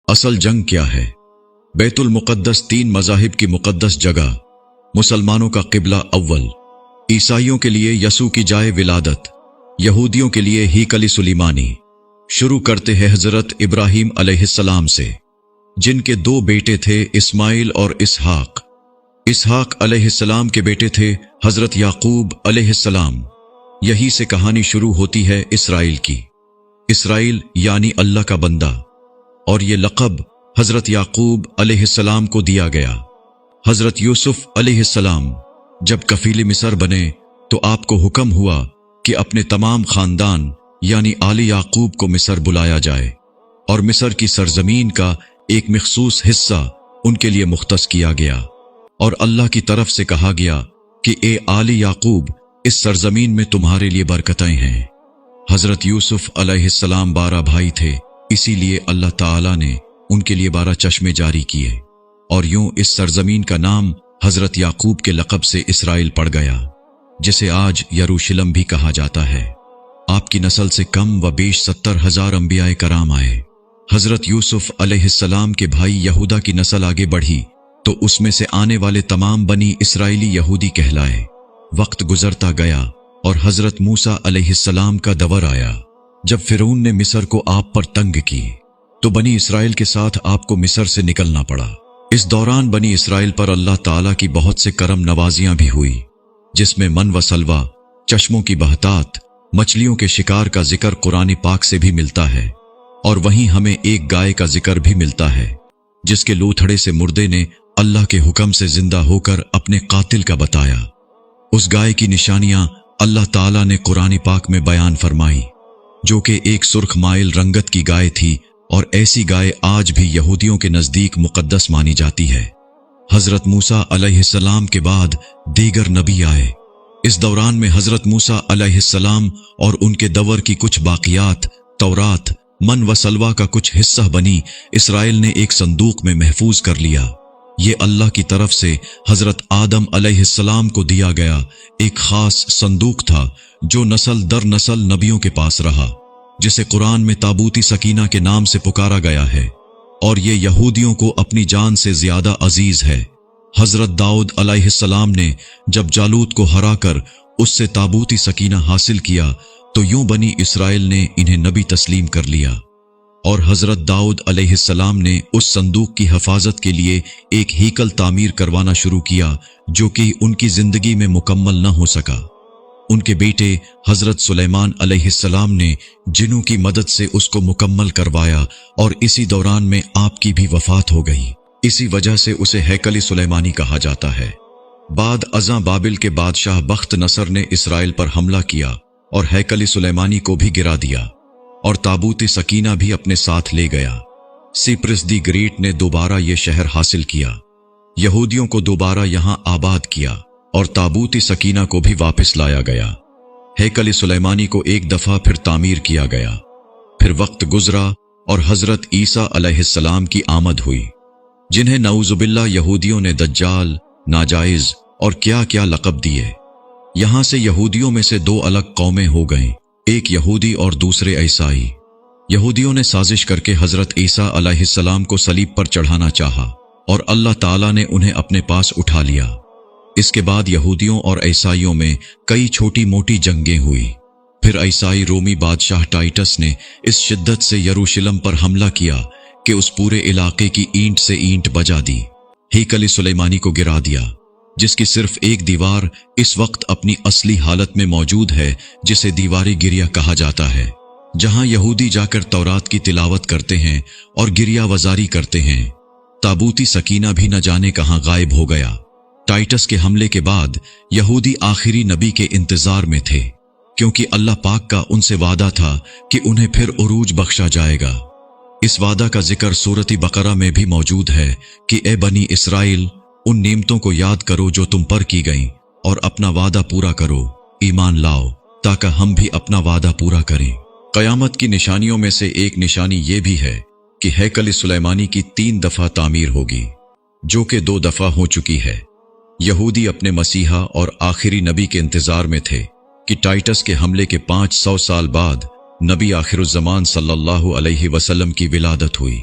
असल जंग क्या है? बैतुल मुक़द्दस तीन मज़ाहिब की मुक़द्दस जगह, मुसलमानों का क़िबला अव्वल, ईसाइयों के लिए यसू की जाए विलादत, यहूदियों के लिए हीकल सुलेमानी। शुरू करते हैं हज़रत इब्राहीम अलैहिस्सलाम से, जिनके दो बेटे थे, इस्माइल और इसहाक। इसहाक अलैहिस्सलाम के बेटे थे हज़रत याकूब अलैहिस्सलाम। यही से कहानी शुरू होती है इसराइल की। इसराइल यानी अल्लाह का बंदा, और ये लक़ब हज़रत याकूब अलैहिस्सलाम को दिया गया। हज़रत यूसुफ अलैहिस्सलाम जब कफील मिस्र बने तो आपको हुक्म हुआ कि अपने तमाम खानदान यानी आले याकूब को मिस्र बुलाया जाए, और मिस्र की सरजमीन का एक मखसूस हिस्सा उनके लिए मुख्तस किया गया, और अल्लाह की तरफ से कहा गया कि ए आले याकूब, इस सरजमीन में तुम्हारे लिए बरकतें हैं। हज़रत यूसुफ अलैहिस्सलाम 12 भाई थे, इसीलिए अल्लाह ताला ने उनके लिए 12 चश्मे जारी किए, और यूं इस सरजमीन का नाम हज़रत याकूब के लक़ब से इसराइल पड़ गया, जिसे आज यरूशलेम भी कहा जाता है। आपकी नस्ल से कम व बेश 70,000 अंबियाए कराम आए। हज़रत यूसुफ अलैहिस्सलाम के भाई यहूदा की नस्ल आगे बढ़ी तो उसमें से आने वाले तमाम बनी इसराइली यहूदी कहलाए। वक्त गुजरता गया और हज़रत मूसा अलैहिस्सलाम का दवर आया। जब फिरौन ने मिस्र को आप पर तंग की तो बनी इसराइल के साथ आपको मिस्र से निकलना पड़ा। इस दौरान बनी इसराइल पर अल्लाह ताला की बहुत से करम नवाजियां भी हुई, जिसमें मन व सलवा, चश्मों की बहतात, मछलियों के शिकार का जिक्र कुरान पाक से भी मिलता है, और वहीं हमें एक गाय का जिक्र भी मिलता है जिसके लूथड़े से मुर्दे ने अल्लाह के हुक्म से जिंदा होकर अपने कातिल का बताया। उस गाय की निशानियां अल्लाह ताला ने कुरान पाक में बयान फरमाई, जो कि एक सुर्ख माइल रंगत की गाय थी, और ऐसी गाय आज भी यहूदियों के नजदीक मुकद्दस मानी जाती है। हजरत मूसा अलैहिस्सलाम के बाद दीगर नबी आए। इस दौरान में हजरत मूसा अलैहिस्सलाम और उनके दवर की कुछ बाकियात, तौरात, मन व सलवा का कुछ हिस्सा बनी इसराइल ने एक संदूक में महफूज कर लिया। ये अल्लाह की तरफ से हजरत आदम अलैहिस्सलाम को दिया गया एक खास संदूक था, जो नस्ल दर नस्ल नबियों के पास रहा, जिसे कुरान में ताबूती सकीना के नाम से पुकारा गया है, और ये यहूदियों को अपनी जान से ज्यादा अजीज है। हजरत दाऊद अलैहिस्सलाम ने जब जालूत को हराकर उससे ताबूती सकीना हासिल किया तो यूं बनी इसराइल ने इन्हें नबी तस्लीम कर लिया, और हजरत दाऊद अलैहिस्सलाम ने उस संदूक की हिफाजत के लिए एक हीकल तामीर करवाना शुरू किया, जो कि उनकी जिंदगी में मुकम्मल न हो सका। उनके बेटे हजरत सुलेमान अलैहिस्सलाम ने जिन्हों की मदद से उसको मुकम्मल करवाया, और इसी दौरान में आपकी भी वफात हो गई। इसी वजह से उसे हैकल सुलेमानी कहा जाता है। बाद अज़ां बाबिल के बादशाह बख्त नसर ने इसराइल पर हमला किया और हैकल सुलेमानी को भी गिरा दिया, और ताबूती सकीना भी अपने साथ ले गया। सिप्रस दी ग्रेट ने दोबारा ये शहर हासिल किया, यहूदियों को दोबारा यहां आबाद किया, और ताबूती सकीना को भी वापस लाया गया। हैकल सुलेमानी को एक दफा फिर तामीर किया गया। फिर वक्त गुजरा और हजरत ईसा अलैहिस्सलाम की आमद हुई, जिन्हें नऊजुबिल्लाह यहूदियों ने दज्जाल, नाजायज और क्या क्या लक़ब दिए। यहां से यहूदियों में से दो अलग कौमें हो गईं, एक यहूदी और दूसरे ईसाई। यहूदियों ने साजिश करके हजरत ईसा अलैहिस्सलाम को सलीब पर चढ़ाना चाहा, और अल्लाह ताला ने उन्हें अपने पास उठा लिया। इसके बाद यहूदियों और ईसाइयों में कई छोटी मोटी जंगें हुई। फिर ईसाई रोमी बादशाह टाइटस ने इस शिद्दत से यरूशलेम पर हमला किया कि उस पूरे इलाके की ईंट से ईंट बजा दी, हैकल सुलेमानी को गिरा दिया, जिसकी सिर्फ एक दीवार इस वक्त अपनी असली हालत में मौजूद है, जिसे दीवारी गिरिया कहा जाता है, जहां यहूदी जाकर तौरात की तिलावत करते हैं और गिरिया वजारी करते हैं। ताबूती सकीना भी न जाने कहां गायब हो गया। टाइटस के हमले के बाद यहूदी आखिरी नबी के इंतजार में थे, क्योंकि अल्लाह पाक का उनसे वादा था कि उन्हें फिर उरूज बख्शा जाएगा। इस वादा का जिक्र सूरत बकरा में भी मौजूद है कि ए बनी इसराइल, उन नेमतों को याद करो जो तुम पर की गईं, और अपना वादा पूरा करो, ईमान लाओ, ताकि हम भी अपना वादा पूरा करें। कयामत की निशानियों में से एक निशानी ये भी है कि हैकल सुलेमानी की 3 दफा तामीर होगी, जो कि 2 दफा हो चुकी है। यहूदी अपने मसीहा और आखिरी नबी के इंतजार में थे कि टाइटस के हमले के 500 साल बाद नबी आखिरुज़्ज़मान सल्लल्लाहु अलैहि वसल्लम की विलादत हुई।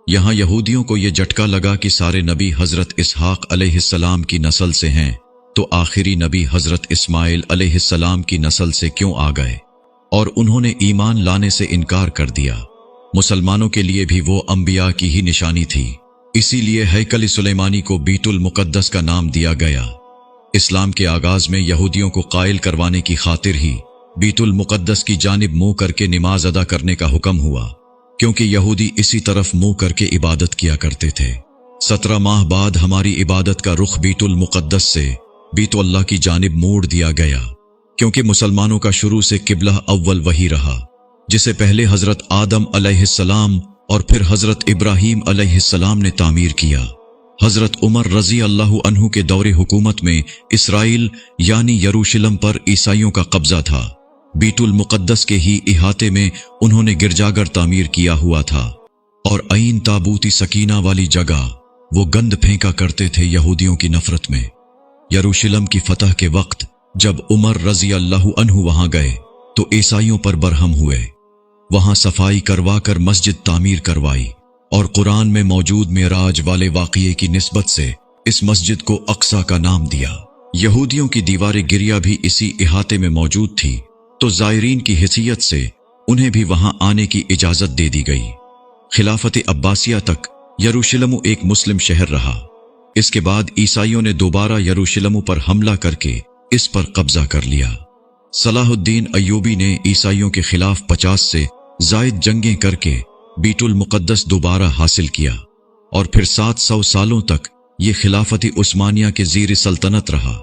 यहाँ यहूदियों को ये झटका लगा कि सारे नबी हजरत इसहाक अलैहिस्सलाम की नस्ल से हैं, तो आखिरी नबी हजरत इस्माइल अलैहिस्सलाम की नस्ल से क्यों आ गए, और उन्होंने ईमान लाने से इनकार कर दिया। मुसलमानों के लिए भी वो अंबिया की ही निशानी थी, इसीलिए हैकल सुलेमानी को बीतुल मुकद्दस का नाम दिया गया। इस्लाम के आगाज में यहूदियों को कायल करवाने की खातिर ही बीतुल मुकद्दस की जानिब मुंह करके नमाज अदा करने का हुक्म हुआ, क्योंकि यहूदी इसी तरफ मुंह करके इबादत किया करते थे। 17 माह बाद हमारी इबादत का रुख बीतुल मुकद्दस से बीतुल्लाह की जानिब मोड़ दिया गया, क्योंकि मुसलमानों का शुरू से किबला अव्वल वही रहा, जिसे पहले हजरत आदम अलैहिस्सलाम और फिर हजरत इब्राहीम अलैहिस्सलाम ने तामीर किया। हजरत उमर रजी अल्लाह अन्हु के दौरे हुकूमत में इसराइल यानी यरूशलेम पर ईसाइयों का कब्जा था। बीतुल मुकद्दस के ही इहाते में उन्होंने गिरजाघर तामीर किया हुआ था, और ऐन ताबूती सकीना वाली जगह वो गंद फेंका करते थे यहूदियों की नफरत में। यरूशलेम की फतह के वक्त जब उमर रजी अल्लाह अन्हु वहां गए तो ईसाइयों पर बरहम हुए। वहां सफाई करवा कर मस्जिद तामीर करवाई, और कुरान में मौजूद मेराज वाले वाक़िए की निस्बत से इस मस्जिद को अक्सा का नाम दिया। यहूदियों की दीवार गिरिया भी इसी इहाते में मौजूद थी, तो ज़ायरीन की हैसियत से उन्हें भी वहां आने की इजाजत दे दी गई। खिलाफत अब्बासिया तक यरूशलेम एक मुस्लिम शहर रहा। इसके बाद ईसाइयों ने दोबारा यरूशलेम पर हमला करके इस पर कब्जा कर लिया। सलाहुद्दीन अय्यूबी ने ईसाइयों के खिलाफ 50 से जायद जंगें करके बीतुल मुकद्दस दोबारा हासिल किया, और फिर 700 सालों तक ये खिलाफत उस्मानिया के ज़ीर सल्तनत रहा।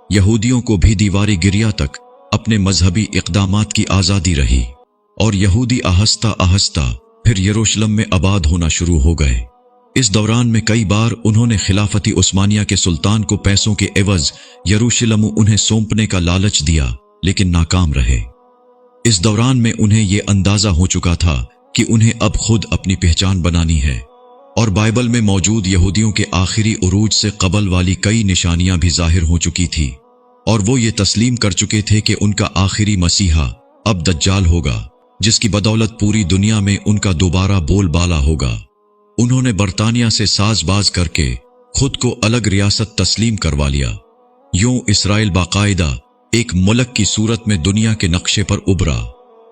यहूदियों को भी दीवारी गिरिया तक अपने मजहबी इक़दामात की आज़ादी रही, और यहूदी आहिस्ता आहिस्ता फिर यरूशलेम में आबाद होना शुरू हो गए। इस दौरान में कई बार उन्होंने खिलाफती उस्मानिया के सुल्तान को पैसों के एवज यरूशलेम उन्हें सौंपने का लालच दिया, लेकिन नाकाम रहे। इस दौरान में उन्हें यह अंदाजा हो चुका था कि उन्हें अब खुद अपनी पहचान बनानी है, और बाइबल में मौजूद यहूदियों के आखिरी उरूज से कबल वाली कई निशानियां भी जाहिर हो चुकी थी, और वो ये तस्लीम कर चुके थे कि उनका आखिरी मसीहा अब दज्जाल होगा, जिसकी बदौलत पूरी दुनिया में उनका दोबारा बोलबाला होगा। उन्होंने बरतानिया से साजबाज करके खुद को अलग रियासत तस्लीम करवा लिया। यूं इसराइल बाकायदा एक मुल्क की सूरत में दुनिया के नक्शे पर उभरा।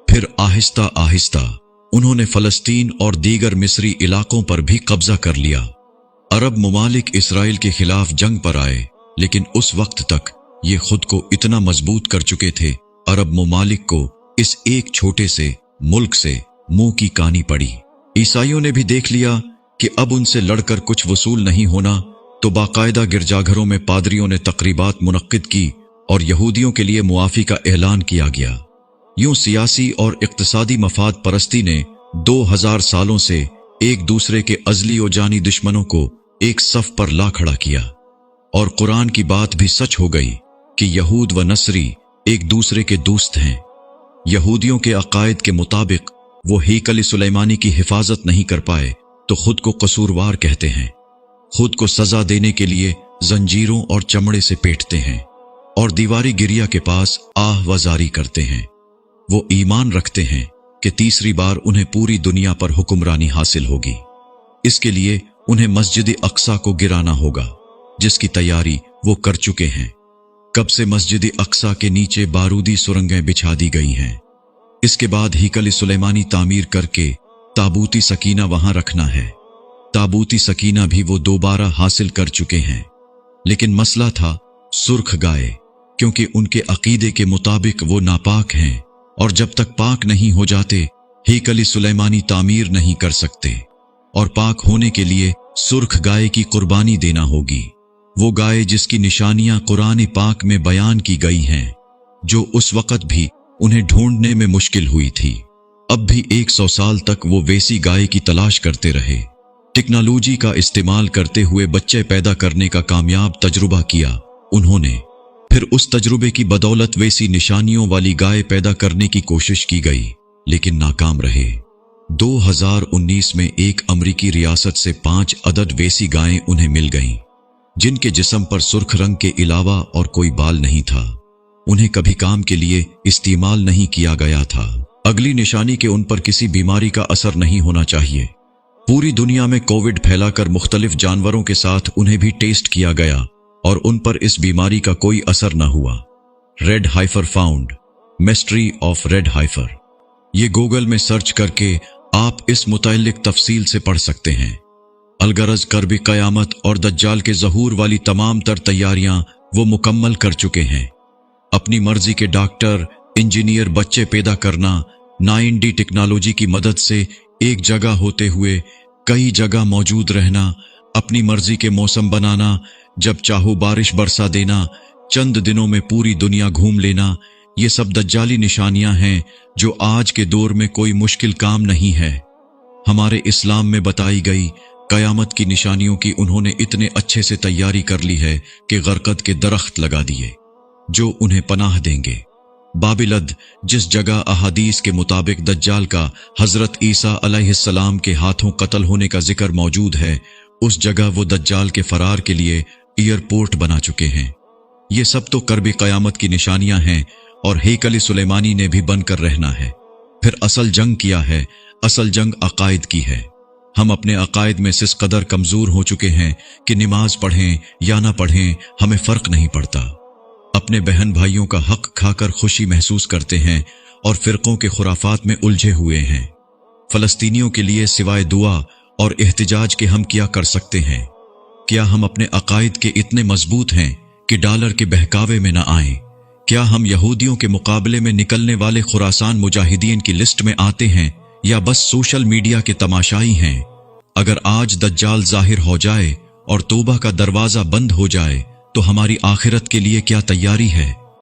फिर आहिस्ता आहिस्ता उन्होंने फलस्तीन और दीगर मिस्री इलाकों पर भी कब्जा कर लिया। अरब मुमालिक इसराइल के खिलाफ जंग पर आए, लेकिन उस वक्त तक ये खुद को इतना मजबूत कर चुके थे, अरब मुमालिक को इस एक छोटे से मुल्क से मुंह की कानी पड़ी। ईसाइयों ने भी देख लिया कि अब उनसे लड़कर कुछ वसूल नहीं होना, तो बाकायदा गिरजाघरों में पादरियों ने तकरीबात मुनक्किद की और यहूदियों के लिए मुआफ़ी का ऐलान किया गया। यूं सियासी और इक्तिसादी मफाद परस्ती ने 2000 सालों से एक दूसरे के अज़ली और जानी दुश्मनों को एक सफ पर ला खड़ा किया, और कुरान की बात भी सच हो गई कि यहूद व नसरी एक दूसरे के दोस्त हैं। यहूदियों के अकायद के मुताबिक वो हैकल सुलेमानी की हिफाजत नहीं कर पाए तो खुद को कसूरवार कहते हैं, खुद को सजा देने के लिए जंजीरों और चमड़े से पेटते हैं, और दीवारी गिरिया के पास आह वजारी करते हैं। वो ईमान रखते हैं कि तीसरी बार उन्हें पूरी दुनिया पर हुक्मरानी हासिल होगी। इसके लिए उन्हें मस्जिद अक्सा को गिराना होगा, जिसकी तैयारी वो कर चुके हैं। कब से मस्जिद अक्सा के नीचे बारूदी सुरंगें बिछा दी गई हैं। इसके बाद हैकल सुलेमानी तामीर करके ताबूती सकीना वहां रखना है। ताबूती सकीना भी वो दोबारा हासिल कर चुके हैं, लेकिन मसला था सुर्ख गाय, क्योंकि उनके अकीदे के मुताबिक वो नापाक हैं, और जब तक पाक नहीं हो जाते हैकल सुलेमानी तामीर नहीं कर सकते, और पाक होने के लिए सुर्ख गाय की कुर्बानी देना होगी। वो गाय जिसकी निशानियां कुरान पाक में बयान की गई हैं, जो उस वक़्त भी उन्हें ढूंढने में मुश्किल हुई थी। अब भी 100 साल तक वो वैसी गाय की तलाश करते रहे। टेक्नोलॉजी का इस्तेमाल करते हुए बच्चे पैदा करने का कामयाब तजुर्बा किया उन्होंने। फिर उस तजुर्बे की बदौलत वैसी निशानियों वाली गाय पैदा करने की कोशिश की गई, लेकिन नाकाम रहे। 2019 में एक अमरीकी रियासत से 5 अदद वैसी गायें उन्हें मिल गईं, जिनके जिस्म पर सुर्ख रंग के अलावा और कोई बाल नहीं था। उन्हें कभी काम के लिए इस्तेमाल नहीं किया गया था। अगली निशानी के उन पर किसी बीमारी का असर नहीं होना चाहिए। पूरी दुनिया में कोविड फैलाकर मुख्तलिफ जानवरों के साथ उन्हें भी टेस्ट किया गया और उन पर इस बीमारी का कोई असर न हुआ। Red hyper found, mystery of red hyper. ये गूगल में सर्च करके आप इस मुताल्लिक तफसील से पढ़ सकते हैं। अलगरज कर्ब क़यामत और दज्जाल के ज़हूर वाली तमाम तर तैयारियां वो मुकम्मल कर चुके हैं। अपनी मर्जी के डॉक्टर, इंजीनियर बच्चे पैदा करना, 9D टेक्नोलॉजी की मदद से एक जगह होते हुए कई जगह मौजूद रहना, अपनी मर्जी के मौसम बनाना, जब चाहो बारिश बरसा देना, चंद दिनों में पूरी दुनिया घूम लेना, ये सब दज्जाली निशानियां हैं जो आज के दौर में कोई मुश्किल काम नहीं है। हमारे इस्लाम में बताई गई कयामत की निशानियों की उन्होंने इतने अच्छे से तैयारी कर ली है कि गरकद के दरख्त लगा दिए जो उन्हें पनाह देंगे। बाबिलद, जिस जगह अहादीस के मुताबिक दज्जाल का हजरत ईसा अलैहिस्सलाम के हाथों कत्ल होने का जिक्र मौजूद है, उस जगह वो दज्जाल के फरार के लिए एयरपोर्ट बना चुके हैं। ये सब तो कर्ब क़यामत की निशानियां हैं और हेकल सुलेमानी ने भी बनकर रहना है। फिर असल जंग क्या है? असल जंग अकायद की है। हम अपने अकायद में इस कदर कमजोर हो चुके हैं कि नमाज पढ़ें या ना पढ़ें हमें फर्क नहीं पड़ता। अपने बहन भाइयों का हक खाकर खुशी महसूस करते हैं और फिरकों के खुराफात में उलझे हुए हैं। फलस्तीनियों के लिए सिवाय दुआ और एहतिजाज के हम क्या कर सकते हैं? क्या हम अपने अकायद के इतने मजबूत हैं कि डॉलर के बहकावे में न आएं? क्या हम यहूदियों के मुकाबले में निकलने वाले खुरासान मुजाहिदीन की लिस्ट में आते हैं या बस सोशल मीडिया के तमाशाई हैं? अगर आज दज्जाल जाहिर हो जाए और तौबा का दरवाजा बंद हो जाए तो हमारी आखिरत के लिए क्या तैयारी है?